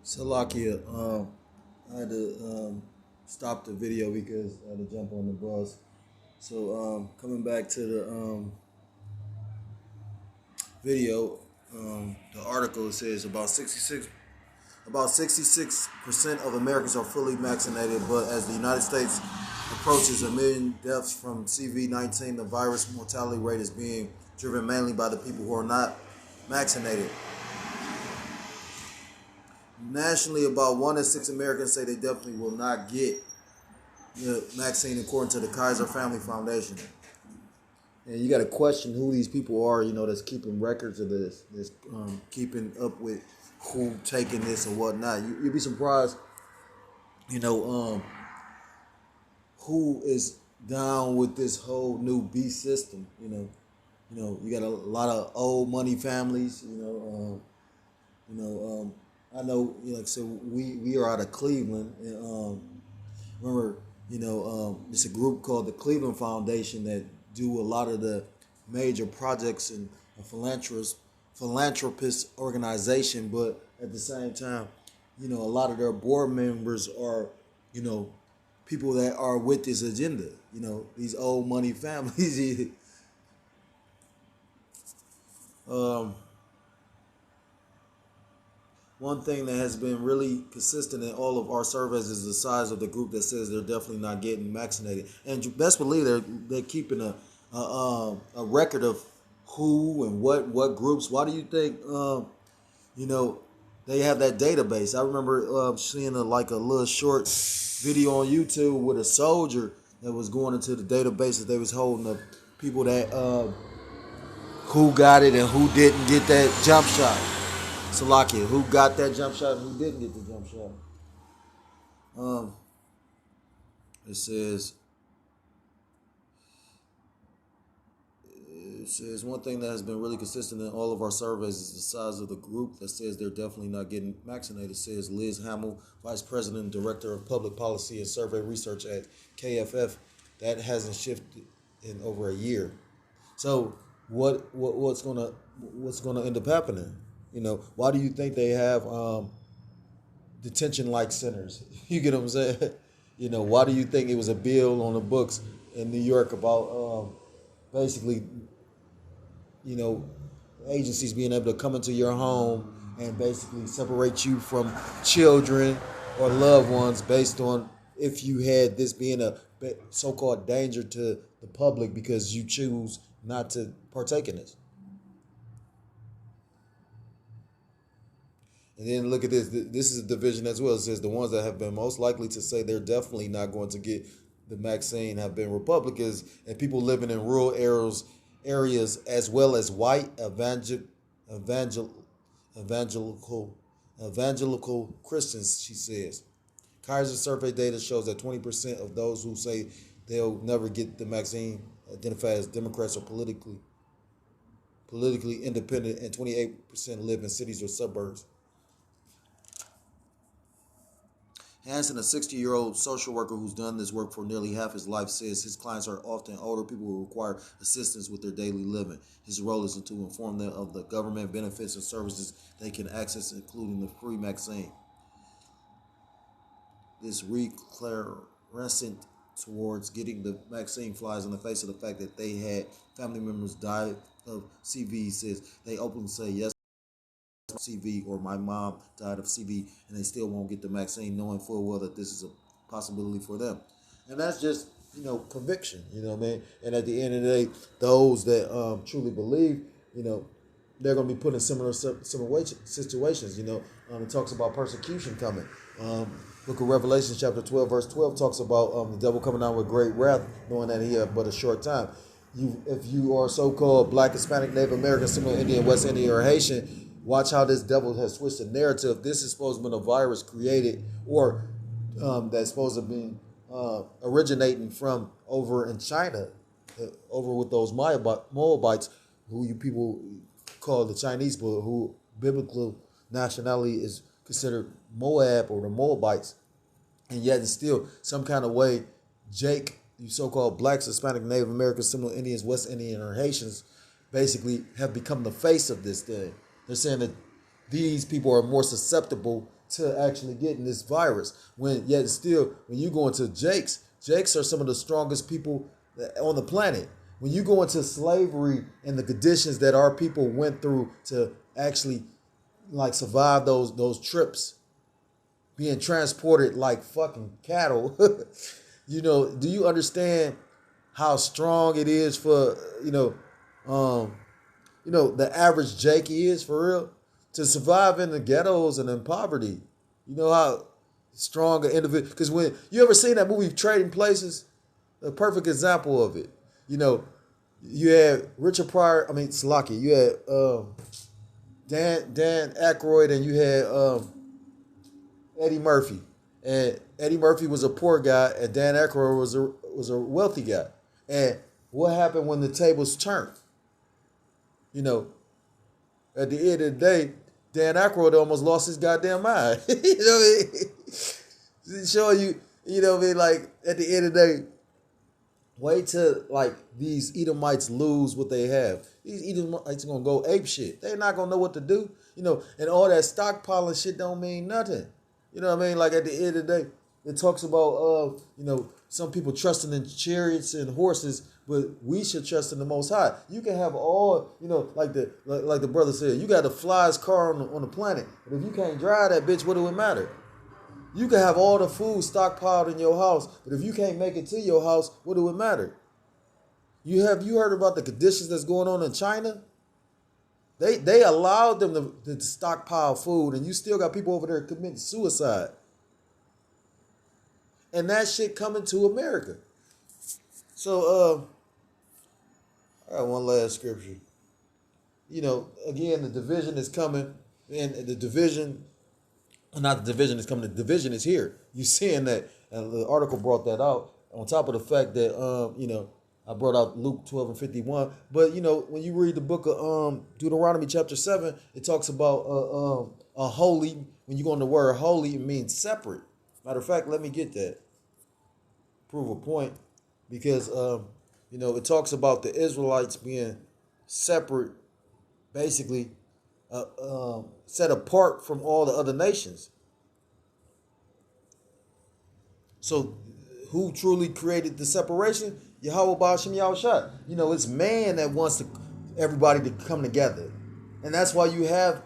Salakia, I had to stop the video because I had to jump on the bus. So coming back to the video, the article says about 66% of Americans are fully vaccinated, but as the United States approaches a million deaths from CV-19, the virus mortality rate is being driven mainly by the people who are not vaccinated. Nationally, about 1 in 6 Americans say they definitely will not get the vaccine, according to the Kaiser Family Foundation. And you got to question who these people are, that's keeping records of this, that's keeping up with who taking this and whatnot. You'd be surprised, you know, who is down with this whole new B system. You got a lot of old money families. I know, like I said, we are out of Cleveland, and remember, it's a group called the Cleveland Foundation that do a lot of the major projects and a philanthropist organization, but at the same time, a lot of their board members are, people that are with this agenda. These old money families. um, One thing that has been really consistent in all of our surveys is the size of the group that says they're definitely not getting vaccinated, and you best believe they're keeping a record of who and what groups. Why do you think you know they have that database? I remember seeing a little short video on YouTube with a soldier that was going into the database that they was holding of people that who got it and who didn't get that jump shot. Salakia, who got that jump shot and who didn't get the jump shot. Um, it says it says one thing that has been really consistent in all of our surveys is the size of the group that says they're definitely not getting vaccinated, says Liz Hamill, Vice President and Director of Public Policy and Survey Research at KFF. That hasn't shifted in over a year. So what's gonna end up happening? Why do you think they have detention like centers? You get what I'm saying? Why do you think it was a bill on the books in New York about basically, you know, agencies being able to come into your home and basically separate you from children or loved ones based on if you had this being a so-called danger to the public because you choose not to partake in this. And then look at this. This is a division as well. It says the ones that have been most likely to say they're definitely not going to get the vaccine have been Republicans and people living in rural areas as well as white evangel, evangelical evangelical Christians, she says. Kaiser survey data shows that 20% of those who say they'll never get the vaccine identify as Democrats or politically independent, and 28% live in cities or suburbs. Hanson, a 60-year-old social worker who's done this work for nearly half his life, says his clients are often older people who require assistance with their daily living. His role is to inform them of the government benefits and services they can access, including the free vaccine. This reclarescent towards getting the vaccine flies in the face of the fact that they had family members die of CV. Says they openly say yes. CV or my mom died of CV and they still won't get the vaccine knowing full well that this is a possibility for them. And that's just, conviction, what I mean? And at the end of the day, those that truly believe, they're going to be put in similar situations. It talks about persecution coming. Book of Revelation chapter 12 verse 12 talks about the devil coming out with great wrath knowing that he had but a short time. If you are so-called Black, Hispanic, Native American, Seminole Indian, West Indian, or Haitian, watch how this devil has switched the narrative. This is supposed to be a virus created or that's supposed to be originating from over in China, over with those Moabites, who you people call the Chinese, but who biblical nationality is considered Moab or the Moabites. And yet it's still some kind of way, Jake, you so-called Blacks, Hispanic, Native Americans, Seminole Indians, West Indian, or Haitians basically have become the face of this thing. They're saying that these people are more susceptible to actually getting this virus. When yet still, when you go into Jakes are some of the strongest people on the planet. When you go into slavery and the conditions that our people went through to actually like survive those trips, being transported like fucking cattle, do you understand how strong it is for the average Jake is for real to survive in the ghettos and in poverty? You know how strong an individual. Because when you ever seen that movie Trading Places, a perfect example of it. You had Richard Pryor. I mean Salaki. You had Dan Aykroyd, and you had Eddie Murphy. And Eddie Murphy was a poor guy, and Dan Aykroyd was a wealthy guy. And what happened when the tables turned? At the end of the day, Dan Aykroyd almost lost his goddamn mind. You know what I mean? Showing you, like at the end of the day, wait till like these Edomites lose what they have. These Edomites gonna go ape shit. They're not gonna know what to do. And all that stockpiling shit don't mean nothing. You know what I mean? Like at the end of the day, it talks about some people trusting in chariots and horses, but we should trust in the Most High. You can have all, like the brother said, you got the flyest car on the planet, but if you can't drive that bitch, what do it matter? You can have all the food stockpiled in your house, but if you can't make it to your house, what do it matter? You heard about the conditions that's going on in China? They allowed them to stockpile food, and you still got people over there committing suicide. And that shit coming to America. So I got one last scripture. Again, the division is coming, and the division, not the division is coming, the division is here. You seeing that, and the article brought that out, on top of the fact that, I brought out Luke 12 and 51. But, when you read the book of Deuteronomy chapter 7, it talks about a holy. When you go in the word holy, it means separate. Matter of fact, let me get that. Prove a point. Because, it talks about the Israelites being separate, basically set apart from all the other nations. So who truly created the separation? Yahweh Ba'ashem Yahushua. It's man that wants everybody to come together. And that's why you have,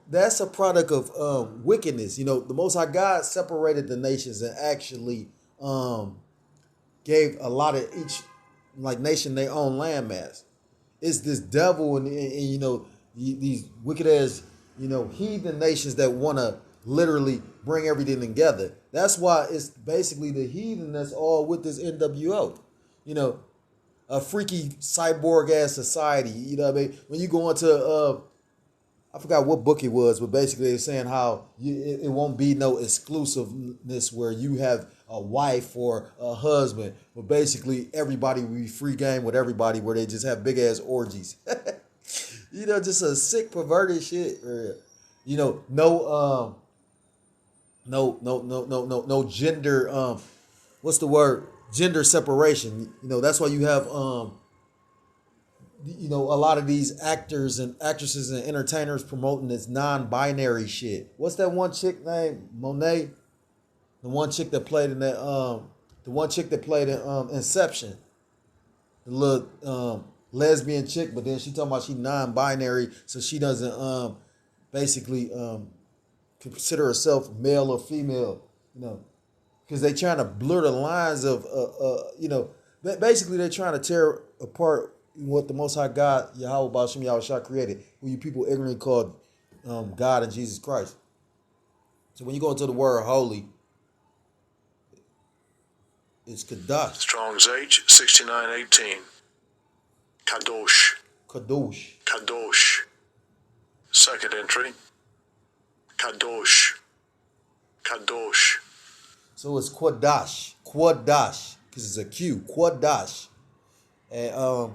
that's a product of wickedness. The Most High God separated the nations and actually gave a lot of each nation their own landmass. It's this devil and these wicked ass heathen nations that want to literally bring everything together. That's why it's basically the heathen that's all with this NWO. A freaky cyborg ass society. You know what I mean? When you go into I forgot what book it was, but basically they're saying how it won't be no exclusiveness where you have a wife or a husband, but basically everybody will be free game with everybody where they just have big ass orgies. Just a sick perverted shit. No gender. What's the word? Gender separation. That's why you have a lot of these actors and actresses and entertainers promoting this non-binary shit. What's that one chick named Monet? The one chick that played in that Inception. The little lesbian chick, but then she talking about she non-binary, so she doesn't basically consider herself male or female, because they trying to blur the lines of basically they're trying to tear apart what the Most High God, Yahweh Ba'ashem Yahushua created, who you people ignorantly called God and Jesus Christ. So when you go into the word holy, it's Kadash. Strong's H 6918. Kadosh. Kadosh. Kadosh. Second entry. Kadosh. Kadosh. So it's Quadash. Quadash. Because it's a Q. Quadash. And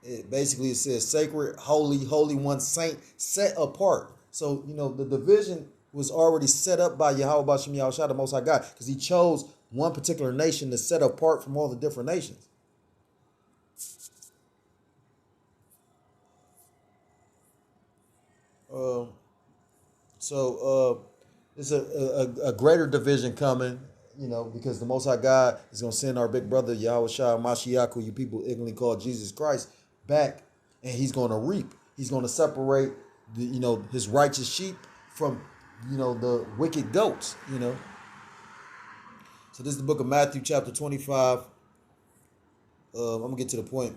it says sacred, holy, holy one, saint, set apart. So, the division was already set up by Yahweh Ba'ashem Yahushua, the Most High God, because he chose one particular nation to set apart from all the different nations. Um, it's a greater division coming, because the Most High God is going to send our big brother Yahweh Shah Mashiach, who you people ignorantly call Jesus Christ, back, and he's going to reap. He's going to separate his righteous sheep from the wicked goats. So this is the book of Matthew, chapter 25. I'm gonna get to the point.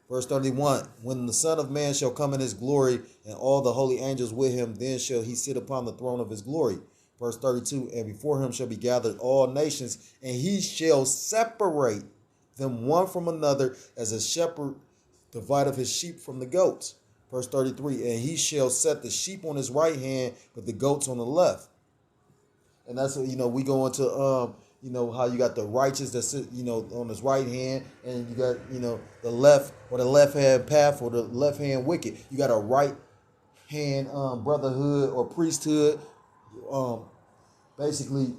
Verse 31, when the Son of Man shall come in his glory, and all the holy angels with him, then shall he sit upon the throne of his glory. Verse 32, and before him shall be gathered all nations, and he shall separate them one from another, as a shepherd divideth his sheep from the goats. Verse 33, and he shall set the sheep on his right hand, but the goats on the left. And that's what, we go into, how you got the righteous that sit, on his right hand, and you got, the left, or the left hand path, or the left hand wicked. You got a right hand brotherhood or priesthood, basically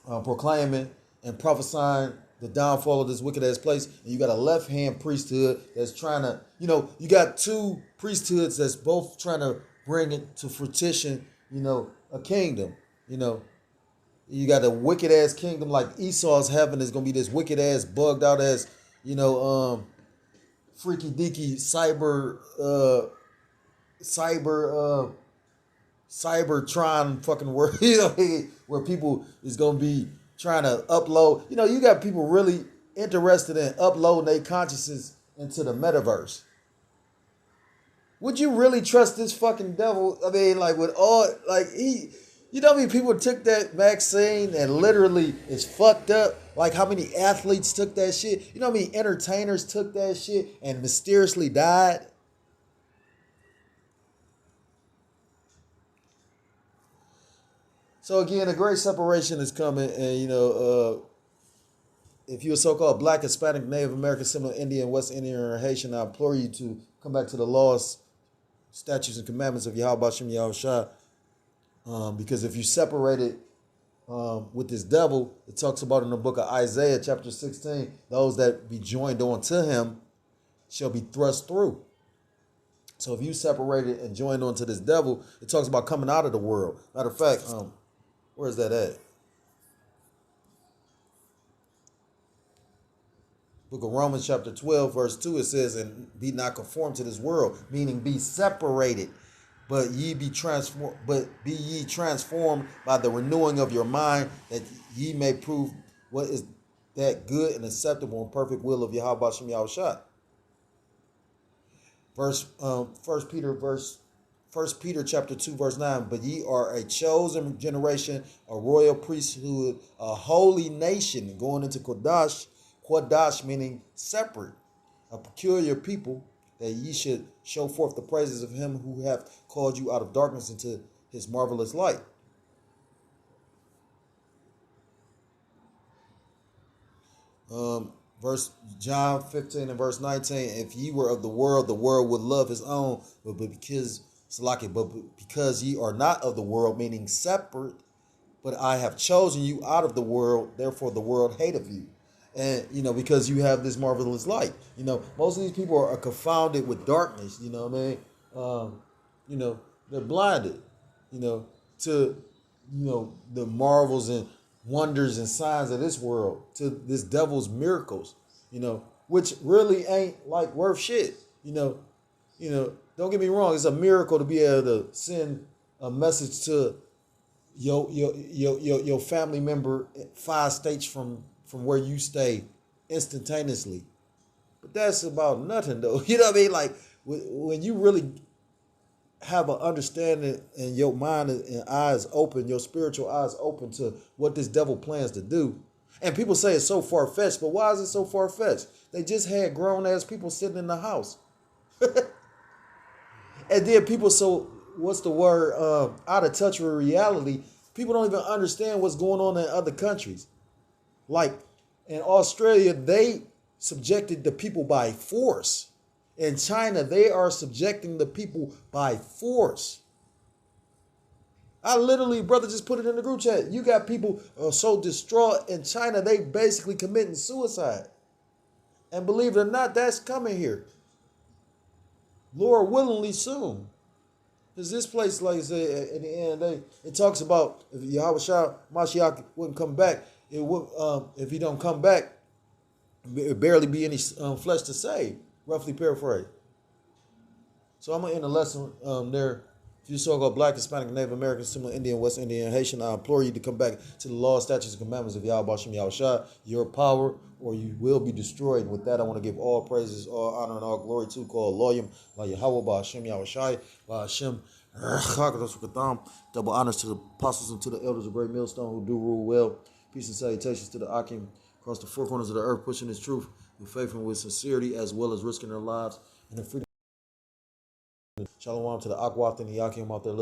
proclaiming and prophesying the downfall of this wicked ass place. And you got a left hand priesthood that's trying to, you got two priesthoods that's both trying to bring it to fruition, a kingdom. You got a wicked ass kingdom like Esau's heaven is gonna be this wicked ass bugged out ass, freaky deaky cybertron fucking world, where people is gonna be trying to upload. You got people really interested in uploading their consciousness into the metaverse. Would you really trust this fucking devil? I mean, like with all how many people took that vaccine and literally is fucked up? Like how many athletes took that shit? You know how many entertainers took that shit and mysteriously died? So again, a great separation is coming, and if you're a so-called Black, Hispanic, Native American, Seminole Indian, West Indian, or Haitian, I implore you to come back to the laws, statutes, and commandments of Yahweh Shem Yahweh Shah. Because if you separate it with this devil, it talks about in the book of Isaiah, chapter 16, those that be joined on to him shall be thrust through. So if you separate it and joined on to this devil, it talks about coming out of the world. Matter of fact, where is that at? Book of Romans, chapter 12, verse 2, it says, and be not conformed to this world, meaning be separated. But be ye transformed by the renewing of your mind, that ye may prove what is that good and acceptable and perfect will of Yahweh Shem Yahweh Shah. First Peter chapter 2, verse 9. But ye are a chosen generation, a royal priesthood, a holy nation, going into Kodash meaning separate, a peculiar people, that ye should show forth the praises of him who hath called you out of darkness into his marvelous light. Verse John 15 and verse 19, if ye were of the world would love his own, but because ye are not of the world, meaning separate, but I have chosen you out of the world, therefore the world hateth you. And, because you have this marvelous light. Most of these people are confounded with darkness, they're blinded, to, the marvels and wonders and signs of this world, to this devil's miracles, which really ain't like worth shit. Don't get me wrong. It's a miracle to be able to send a message to your family member 5 states from where you stay instantaneously. But that's about nothing though. You know what I mean? Like when you really have an understanding and your mind and eyes open, your spiritual eyes open to what this devil plans to do. And people say it's so far-fetched, but why is it so far-fetched? They just had grown-ass people sitting in the house. And then people out of touch with reality. People don't even understand what's going on in other countries. Like in Australia, they subjected the people by force. In China, they are subjecting the people by force. I literally, brother, just put it in the group chat. You got people so distraught in China, they basically committing suicide. And believe it or not, that's coming here. Lord willingly soon. Because this place, like I said, at the end of the day, it talks about if Yahweh Shah Mashiach wouldn't come back, it would if he don't come back, it barely be any flesh to save. Roughly paraphrase. So I'm gonna end the lesson there. If you're so-called Black, Hispanic, Native American, Seminole Indian, West Indian, Haitian, I implore you to come back to the law, statutes, and commandments of Yahweh Shem Yahweh Shah, your power, or you will be destroyed. And with that, I want to give all praises, all honor, and all glory to call Loyam, La Yahweh, Ba Hashem Yahweh Shai, Ba Hashem, double honors to the apostles and to the elders of Great Millstone who do rule well. Peace and salutations to the Akim across the four corners of the earth, pushing his truth with faith and with sincerity, as well as risking their lives and the freedom. Shalom to the Akwat and the Yakim out there listening.